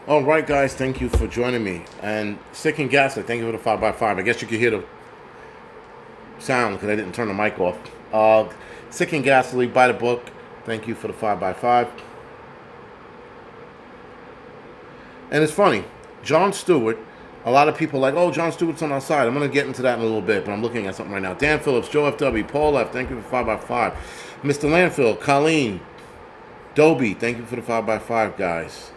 All right, guys, thank you for joining me. And Sick and Ghastly, thank you for the 5x5. I guess you could hear the sound because I didn't turn the mic off. Sick and Ghastly, buy the book. Thank you for the 5x5. And it's funny, Jon Stewart, a lot of people are like, oh, Jon Stewart's on our side. I'm going to get into that in a little bit, but I'm looking at something right now. Dan Phillips, Joe FW, Paul F, thank you for 5x5. Mr. Landfill, Colleen, Dobie, thank you for the 5x5, guys.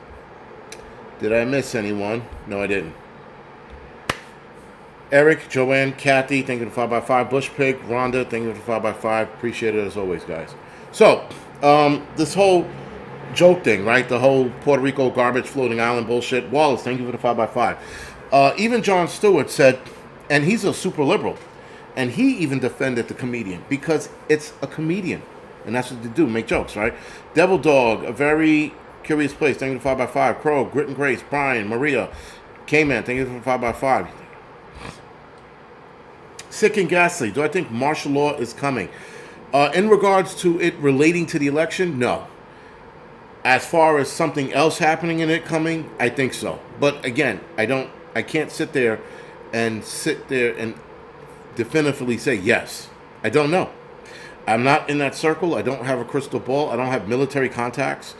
Did I miss anyone? No, I didn't. Eric, Joanne, Kathy, thank you for the 5x5. Bush Pig, Rhonda, thank you for the 5x5. Appreciate it as always, guys. So, this whole joke thing, right? The whole Puerto Rico garbage floating island bullshit. Wallace, thank you for the 5x5. Even Jon Stewart said, and he's a super liberal, and he even defended the comedian because it's a comedian. And that's what they do, make jokes, right? Devil Dog, a very curious place, thank you for the 5x5. Crow, Grit and Grace, Brian, Maria, K-Man, thank you for the 5x5. Sick and Ghastly, do I think martial law is coming? In regards to it relating to the election, no. As far as something else happening in it coming, I think so. But again, I can't sit there and definitively say yes. I don't know. I'm not in that circle. I don't have a crystal ball. I don't have military contacts.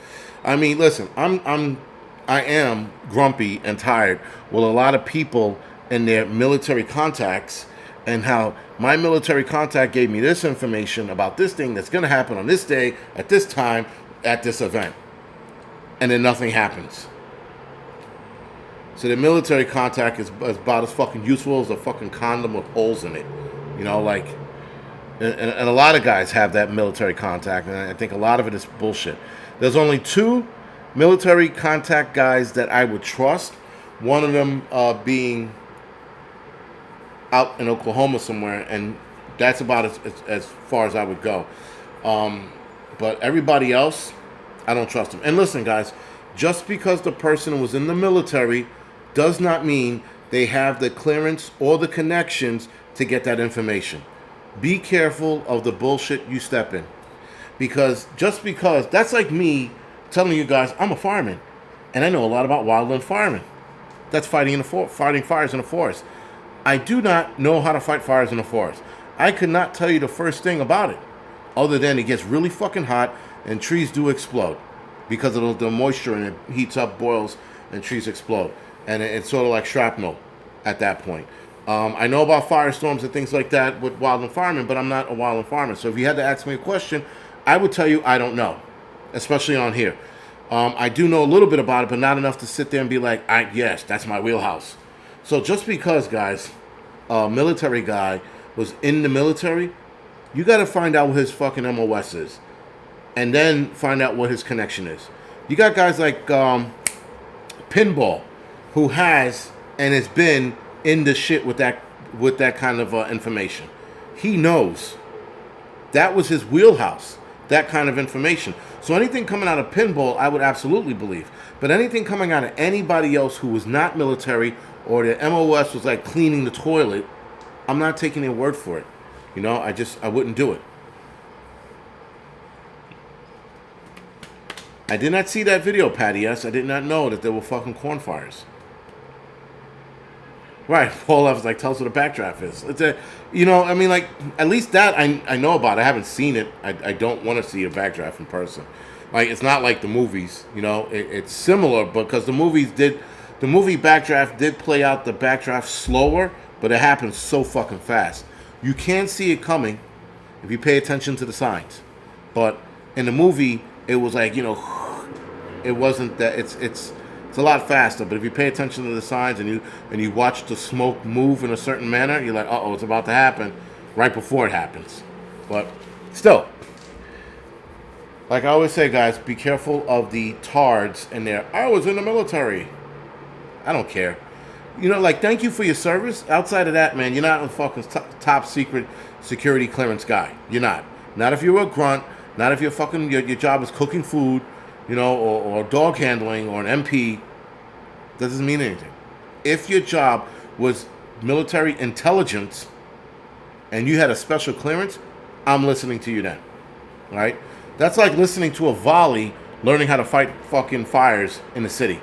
I mean, listen, I am grumpy and tired with a lot of people and their military contacts and how my military contact gave me this information about this thing that's going to happen on this day, at this time, at this event. And then nothing happens. So the military contact is about as fucking useful as a fucking condom with holes in it. You know, like, and a lot of guys have that military contact, and I think a lot of it is bullshit. There's only two military contact guys that I would trust. One of them being out in Oklahoma somewhere, and that's about as far as I would go. But everybody else, I don't trust them. And listen, guys, just because the person was in the military does not mean they have the clearance or the connections to get that information. Be careful of the bullshit you step in. Because that's like me telling you guys I'm a fireman, and I know a lot about wildland firemen. That's fighting fires in the forest. I do not know how to fight fires in the forest. I could not tell you the first thing about it, other than it gets really fucking hot and trees do explode because of the moisture, and it heats up, boils, and trees explode. And it's sort of like shrapnel at that point. I know about firestorms and things like that with wildland firemen, but I'm not a wildland fireman. So if you had to ask me a question, I would tell you I don't know, especially on here. I do know a little bit about it, but not enough to sit there and be like, yes, that's my wheelhouse. So just because, guys, a military guy was in the military, you got to find out what his fucking MOS is, and then find out what his connection is. You got guys like Pinball, who has and has been in the shit with that kind of information. He knows. That was his wheelhouse, that kind of information. So anything coming out of Pinball, I would absolutely believe. But anything coming out of anybody else who was not military or their MOS was like cleaning the toilet, I'm not taking their word for it. You know, I wouldn't do it. I did not see that video, Patty S. I did not know that there were fucking corn fires. Right, Paul F. was like, tell us what a backdraft is. It's I mean, like, at least that I know about. I haven't seen it. I don't want to see a backdraft in person. Like, it's not like the movies, you know. It's similar, because the movie backdraft did play out the backdraft slower, but it happens so fucking fast. You can see it coming if you pay attention to the signs. But in the movie, it was like, it wasn't that. It's a lot faster. But if you pay attention to the signs and you watch the smoke move in a certain manner, you're like, it's about to happen right before it happens. But still, like I always say, guys, be careful of the tards in there. I was in the military. I don't care. Like, thank you for your service. Outside of that, man, you're not a fucking top secret security clearance guy. You're not. Not if you're a grunt. Not if you're fucking your job is cooking food, or dog handling or an MP. That doesn't mean anything. If your job was military intelligence and you had a special clearance, I'm listening to you then. Right? That's like listening to a volley learning how to fight fucking fires in the city.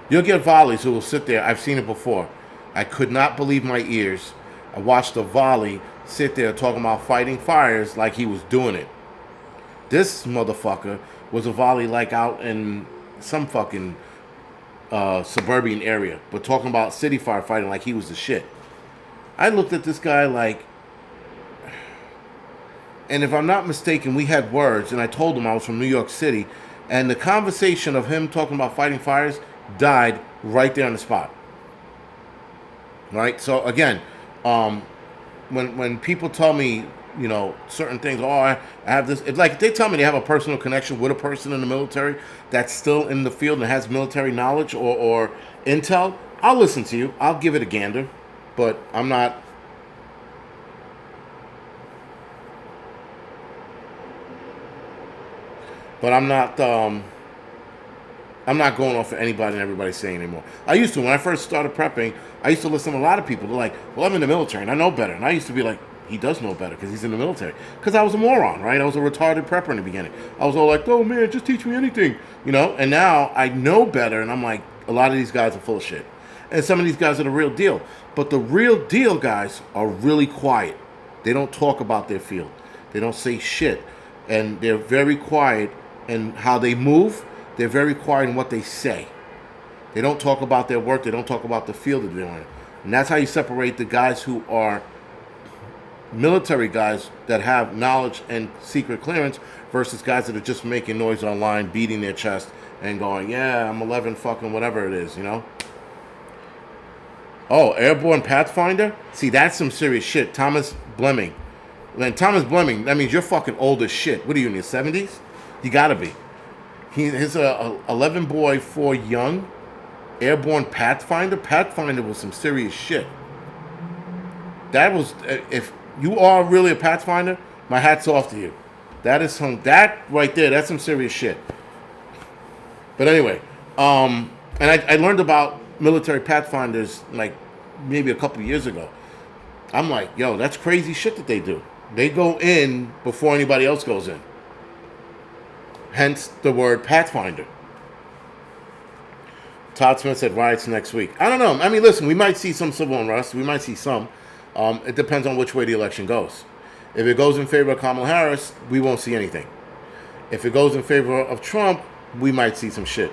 You'll get volleys who will sit there. I've seen it before. I could not believe my ears. I watched a volley sit there talking about fighting fires like he was doing it. This motherfucker was a volley like out in some fucking suburban area, but talking about city firefighting like he was the shit. I looked at this guy like, and if I'm not mistaken, we had words, and I told him I was from New York City, and the conversation of him talking about fighting fires died right there on the spot. Right? So again, when people tell me, you know, certain things, oh, I have this, it's like if they tell me they have a personal connection with a person in the military that's still in the field and has military knowledge or intel, I'll listen to you. I'll give it a gander, but I'm not. But I'm not going off of anybody and everybody saying anymore. I used to, when I first started prepping, I used to listen to a lot of people. They're like, well, I'm in the military and I know better. And I used to be like, he does know better because he's in the military. Because I was a moron, right? I was a retarded prepper in the beginning. I was all like, oh man, just teach me anything, you know? And now I know better, and I'm like, a lot of these guys are full of shit. And some of these guys are the real deal. But the real deal guys are really quiet. They don't talk about their field. They don't say shit. And they're very quiet in how they move. They're very quiet in what they say. They don't talk about their work. They don't talk about the field that they're in. And that's how you separate the guys who are military guys that have knowledge and secret clearance versus guys that are just making noise online, beating their chest and going, yeah, I'm 11 fucking whatever it is, you know? Oh, Airborne Pathfinder? See, that's some serious shit. Thomas Blemming. And Thomas Blemming, that means you're fucking old as shit. What are you, in your 70s? You gotta be. He's a 11 boy, 4 young. Airborne Pathfinder? Pathfinder was some serious shit. That was, if you are really a Pathfinder, my hat's off to you. That right there, that's some serious shit. But anyway, and I learned about military Pathfinders like maybe a couple years ago. I'm like, yo, that's crazy shit that they do. They go in before anybody else goes in. Hence the word Pathfinder. Todd Smith said riots next week. I don't know. I mean, listen, we might see some civil unrest. We might see some. It depends on which way the election goes. If it goes in favor of Kamala Harris, we won't see anything. If it goes in favor of Trump, we might see some shit.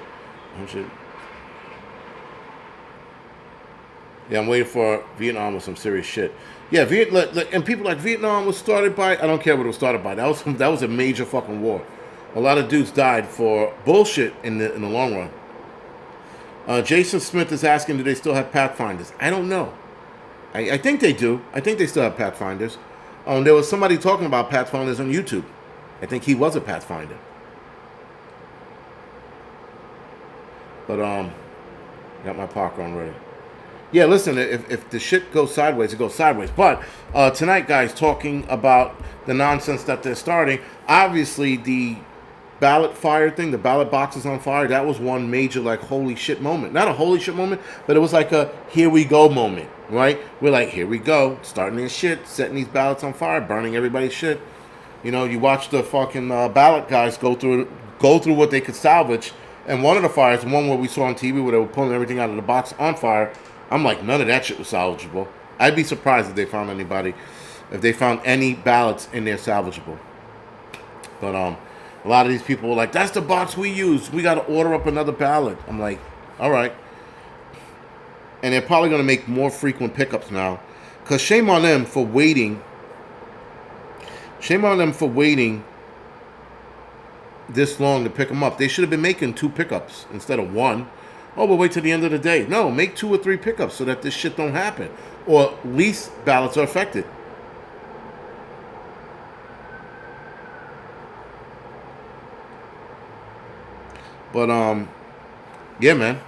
Yeah, I'm waiting for Vietnam with some serious shit. Yeah, and people like Vietnam was started by, I don't care what it was started by. That was a major fucking war. A lot of dudes died for bullshit in the long run. Jason Smith is asking, do they still have Pathfinders? I don't know. I think they do. I think they still have Pathfinders. There was somebody talking about Pathfinders on YouTube. I think he was a Pathfinder. But got my parker on ready. Yeah, listen, if the shit goes sideways, it goes sideways. But tonight, guys, talking about the nonsense that they're starting, obviously the ballot fire thing, the ballot boxes on fire, that was one major, like, holy shit moment. Not a holy shit moment, but it was like a here we go moment, right? We're like, here we go, starting this shit, setting these ballots on fire, burning everybody's shit. You know, you watch the fucking ballot guys go through what they could salvage. And one of the fires, the one where we saw on TV where they were pulling everything out of the box on fire, I'm like, none of that shit was salvageable. I'd be surprised if they found any ballots in there salvageable. But a lot of these people were like, that's the box we use. We got to order up another ballot. I'm like, all right. And they're probably going to make more frequent pickups now. Because shame on them for waiting. Shame on them for waiting this long to pick them up. They should have been making 2 pickups instead of 1. Oh, we'll wait till the end of the day. No, make 2 or 3 pickups so that this shit don't happen. Or at least ballots are affected. But, yeah, man.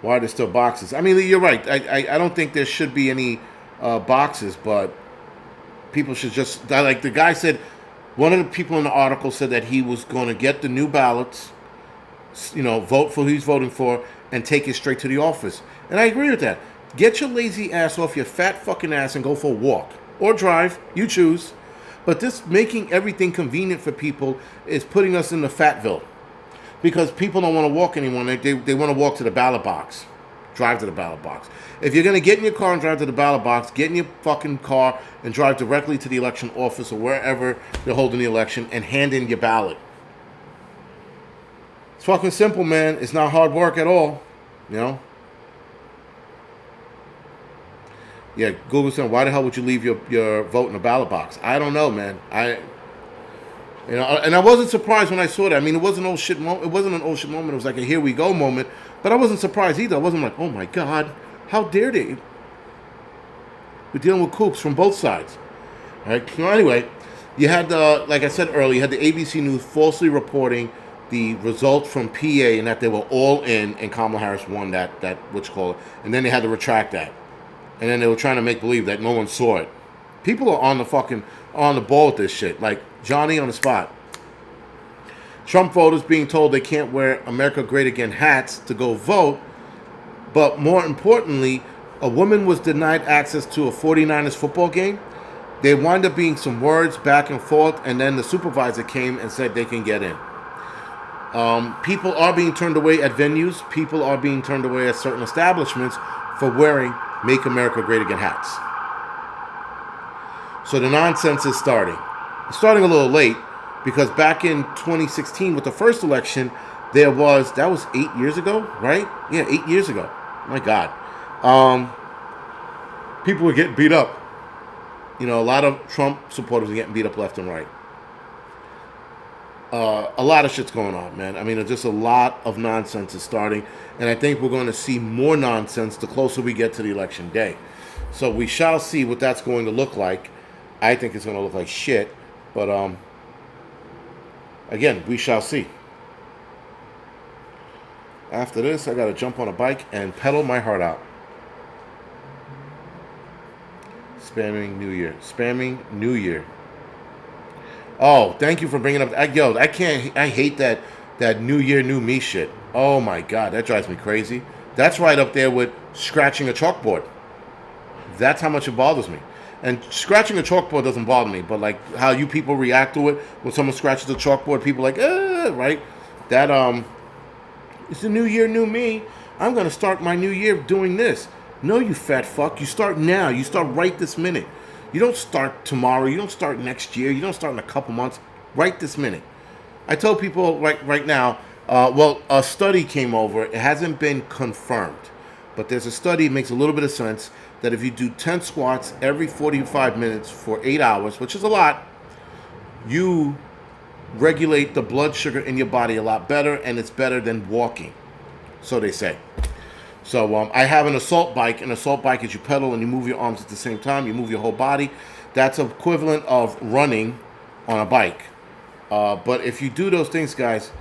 Why are there still boxes? I mean, you're right. I don't think there should be any boxes, but people should just, like the guy said, one of the people in the article said that he was going to get the new ballots, you know, vote for who he's voting for, and take it straight to the office. And I agree with that. Get your lazy ass off your fat fucking ass and go for a walk. Or drive. You choose. But this making everything convenient for people is putting us in the Fatville. Because people don't want to walk anymore. They want to walk to the ballot box. Drive to the ballot box. If you're going to get in your car and drive to the ballot box, get in your fucking car and drive directly to the election office or wherever they're holding the election and hand in your ballot. It's fucking simple, man. It's not hard work at all. You know? Yeah, Google said, why the hell would you leave your vote in the ballot box? I don't know, man. And I wasn't surprised when I saw that. I mean, it wasn't an oh shit moment. It wasn't an oh shit moment. It was like a here we go moment. But I wasn't surprised either. I wasn't like, oh my God, how dare they? We're dealing with kooks from both sides. All right. So anyway, you had like I said earlier, you had the ABC News falsely reporting the results from PA and that they were all in, and Kamala Harris won that what you call it, and then they had to retract that, and then they were trying to make believe that no one saw it. People are on the ball with this shit, like Johnny on the spot. Trump voters being told they can't wear America Great Again hats to go vote, but more importantly, a woman was denied access to a 49ers football game. There wind up being some words back and forth, and then the supervisor came and said they can get in. People are being turned away at venues. People are being turned away at certain establishments for wearing Make America Great Again hats. So the nonsense is starting. It's starting a little late because back in 2016 with the first election, that was 8 years ago, right? Yeah, 8 years ago. My God. People were getting beat up. You know, a lot of Trump supporters are getting beat up left and right. A lot of shit's going on, man. I mean, just a lot of nonsense is starting, and I think we're going to see more nonsense the closer we get to the election day. So we shall see what that's going to look like. I think it's going to look like shit, but again, we shall see. After this, I got to jump on a bike and pedal my heart out. Spamming New Year. Oh, thank you for bringing up. I hate that New Year, New Me shit. Oh my God, that drives me crazy. That's right up there with scratching a chalkboard. That's how much it bothers me. And scratching a chalkboard doesn't bother me, but like how you people react to it when someone scratches a chalkboard, people are like, right? That it's the New Year, New Me. I'm gonna start my new year doing this. No, you fat fuck. You start now. You start right this minute. You don't start tomorrow. You don't start next year. You don't start in a couple months. Right this minute. I tell people right now, a study came over. It hasn't been confirmed. But there's a study, it makes a little bit of sense, that if you do 10 squats every 45 minutes for 8 hours, which is a lot, you regulate the blood sugar in your body a lot better, and it's better than walking. So they say. So I have an assault bike. An assault bike is you pedal and you move your arms at the same time. You move your whole body. That's equivalent of running on a bike. But if you do those things, guys,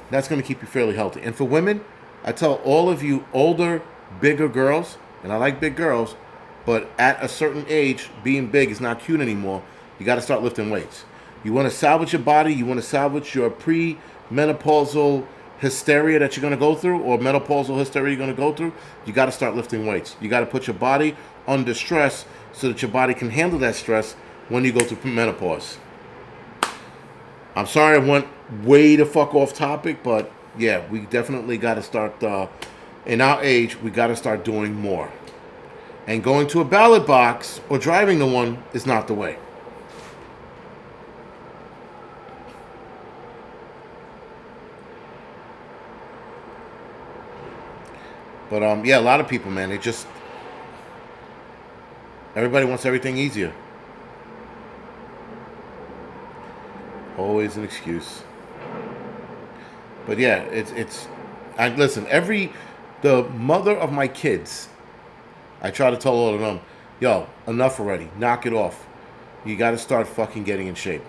that's going to keep you fairly healthy. And for women, I tell all of you older, bigger girls, and I like big girls, but at a certain age, being big is not cute anymore. You got to start lifting weights. You want to salvage your body. You want to salvage your pre-menopausal hysteria that you're going to go through, or menopausal hysteria you're going to go through. You got to start lifting weights. You got to put your body under stress so that your body can handle that stress when you go through menopause. I'm sorry I went way the fuck off topic, but yeah, we definitely got to start, in our age, we got to start doing more. And going to a ballot box or driving to one is not the way. But yeah, a lot of people, man, everybody wants everything easier. Always an excuse. But yeah, listen, the mother of my kids, I try to tell all of them, yo, enough already, knock it off. You got to start fucking getting in shape.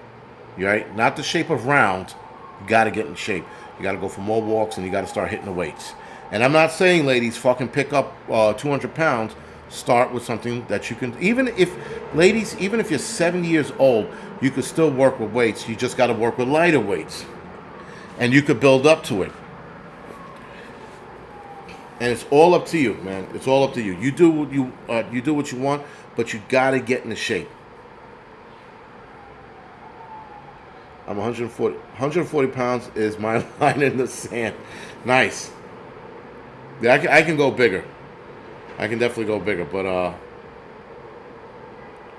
You right? Not the shape of round, you got to get in shape. You got to go for more walks and you got to start hitting the weights. And I'm not saying, ladies, fucking pick up 200 pounds. Start with something that you can, even if you're 70 years old, you could still work with weights. You just got to work with lighter weights. And you could build up to it. And it's all up to you, man. It's all up to you. You do what you want, but you got to get into shape. I'm 140 pounds is my line in the sand. Nice. Yeah, I can go bigger. I can definitely go bigger, but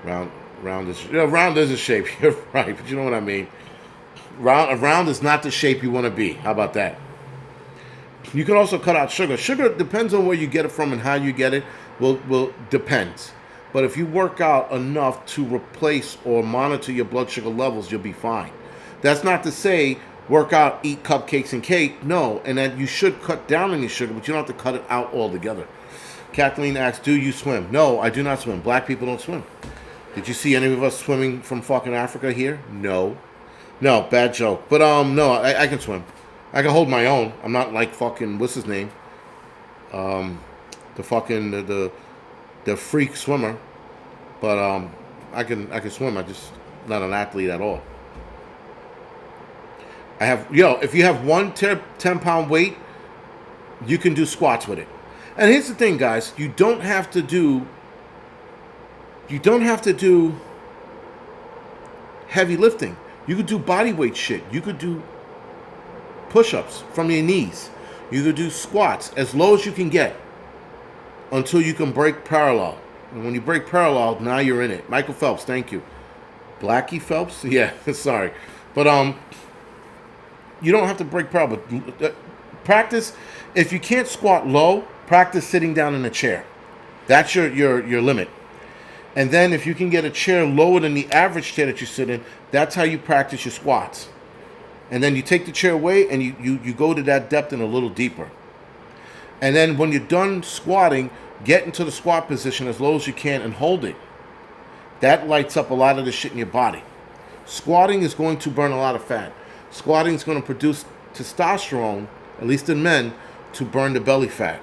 round is round is a shape. You're right, but you know what I mean. Round is not the shape you want to be. How about that? You can also cut out sugar. Sugar depends on where you get it from and how you get it. Will depends. But if you work out enough to replace or monitor your blood sugar levels, you'll be fine. That's not to say work out, eat cupcakes and cake. No, and that you should cut down on your sugar, but you don't have to cut it out altogether. Kathleen asks, do you swim? No, I do not swim. Black people don't swim. Did you see any of us swimming from fucking Africa here? No. No, bad joke. But no, I can swim. I can hold my own. I'm not like fucking what's his name? The fucking the freak swimmer. But I can swim. I just not an athlete at all. I have if you have 10-pound weight, you can do squats with it. And here's the thing, guys, you don't have to do heavy lifting. You could do body weight shit. You could do push-ups from your knees. You could do squats as low as you can get until you can break parallel. And when you break parallel, now you're in it. Michael Phelps, thank you. Blackie Phelps? Yeah, sorry. But you don't have to break parallel. But practice, if you can't squat low, practice sitting down in a chair. That's your limit. And then if you can get a chair lower than the average chair that you sit in, that's how you practice your squats. And then you take the chair away and you go to that depth and a little deeper. And then when you're done squatting, get into the squat position as low as you can and hold it. That lights up a lot of the shit in your body. Squatting is going to burn a lot of fat. Squatting is going to produce testosterone, at least in men, to burn the belly fat.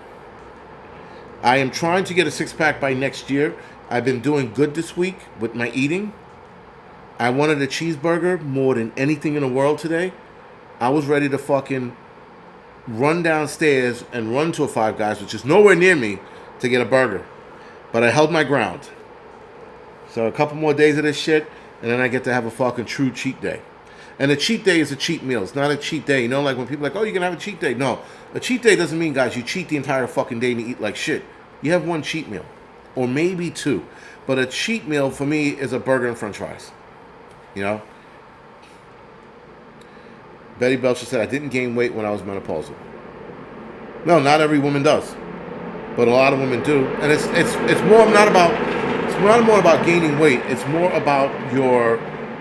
I am trying to get a six-pack by next year. I've been doing good this week with my eating. I wanted a cheeseburger more than anything in the world today. I was ready to fucking run downstairs and run to a Five Guys, which is nowhere near me, to get a burger. But I held my ground. So a couple more days of this shit, and then I get to have a fucking true cheat day. And a cheat day is a cheat meal. It's not a cheat day. You know, like when people are like, oh, you can have a cheat day. No, a cheat day doesn't mean, guys, you cheat the entire fucking day and you eat like shit. You have one cheat meal. Or maybe two. But a cheat meal for me is a burger and french fries. You know? Betty Belcher said, I didn't gain weight when I was menopausal. No, not every woman does. But a lot of women do. And it's not more about gaining weight. It's more about your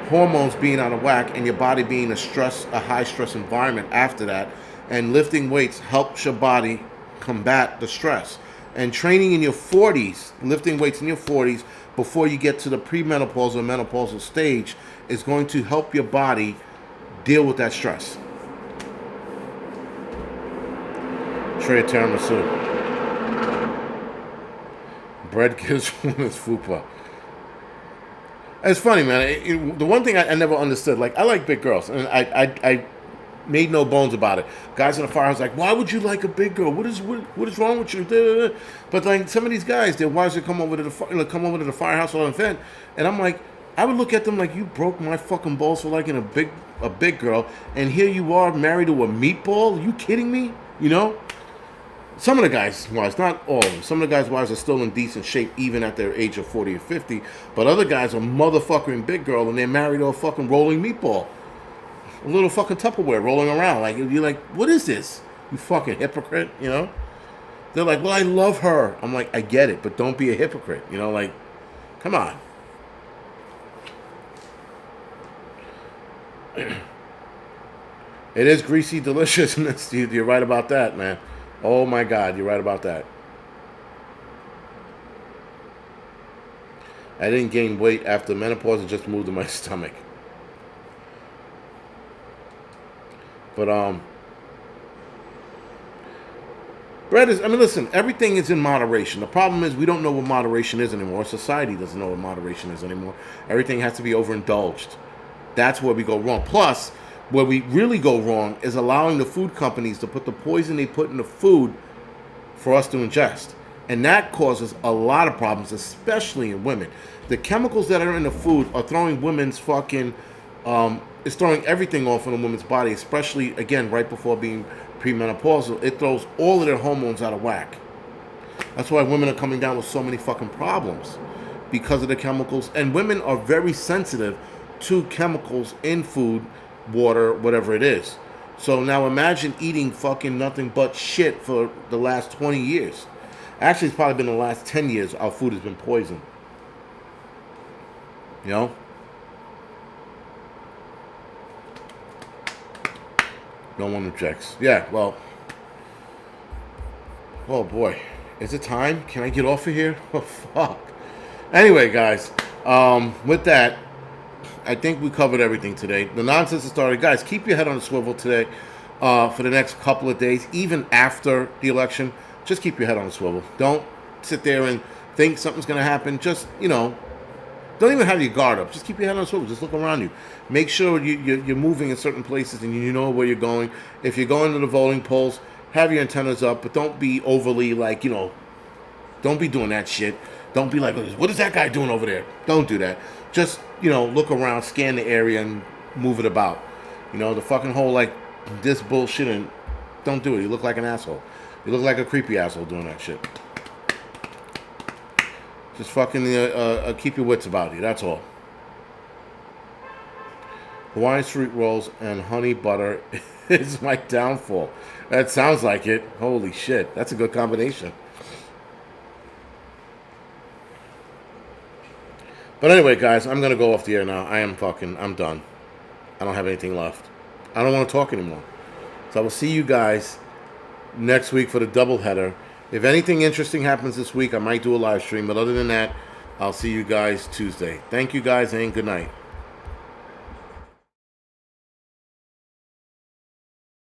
hormones being out of whack and your body being a high stress environment after that. And lifting weights helps your body combat the stress. And training in your 40s, lifting weights in your 40s before you get to the premenopausal or menopausal stage is going to help your body deal with that stress. Tray of tiramisu. Bread gives women's fupa. It's funny, man. The one thing I never understood, like, I like big girls, and I made no bones about it. Guys in the firehouse like, why would you like a big girl? What is wrong with you? But like some of these guys, their wives would come over to the firehouse or an event, and I'm like, I would look at them like, you broke my fucking balls for liking a big girl, and here you are married to a meatball. Are you kidding me? You know? Some of the guys' wives, not all of them, some of the guys' wives are still in decent shape even at their age of 40 or 50, but other guys are motherfucking big girl and they're married to a fucking rolling meatball. A little fucking Tupperware rolling around. Like, you're like, what is this? You fucking hypocrite, you know? They're like, well, I love her. I'm like, I get it, but don't be a hypocrite. You know, like, come on. It is greasy deliciousness. You're right about that, man. Oh, my God, you're right about that. I didn't gain weight after menopause. It just moved to my stomach. But, bread is, I mean, listen, everything is in moderation. The problem is we don't know what moderation is anymore. Society doesn't know what moderation is anymore. Everything has to be overindulged. That's where we go wrong. Plus, where we really go wrong is allowing the food companies to put the poison they put in the food for us to ingest. And that causes a lot of problems, especially in women. The chemicals that are in the food are throwing women's fucking It's throwing everything off in a woman's body, especially, again, right before being premenopausal. It throws all of their hormones out of whack. That's why women are coming down with so many fucking problems because of the chemicals. And women are very sensitive to chemicals in food, water, whatever it is. So now imagine eating fucking nothing but shit for the last 20 years. Actually, it's probably been the last 10 years our food has been poisoned. You know? No one objects. Yeah, well. Oh boy. Is it time? Can I get off of here? Oh, fuck. Anyway, guys. With that, I think we covered everything today. The nonsense has started. Guys, keep your head on the swivel today for the next couple of days. Even after the election, just keep your head on the swivel. Don't sit there and think something's going to happen. Just, don't even have your guard up. Just keep your head on the swivel. Just look around you. Make sure you're moving in certain places and you know where you're going. If you're going to the voting polls, have your antennas up, but don't be overly don't be doing that shit. Don't be like, what is that guy doing over there? Don't do that. Just, look around, scan the area, and move it about. The fucking whole, this bullshit, and don't do it. You look like an asshole. You look like a creepy asshole doing that shit. Just fucking keep your wits about you. That's all. Hawaiian street rolls and honey butter is my downfall. That sounds like it. Holy shit. That's a good combination. But anyway, guys, I'm going to go off the air now. I'm done. I don't have anything left. I don't want to talk anymore. So I will see you guys next week for the doubleheader. If anything interesting happens this week, I might do a live stream. But other than that, I'll see you guys Tuesday. Thank you guys, and good night.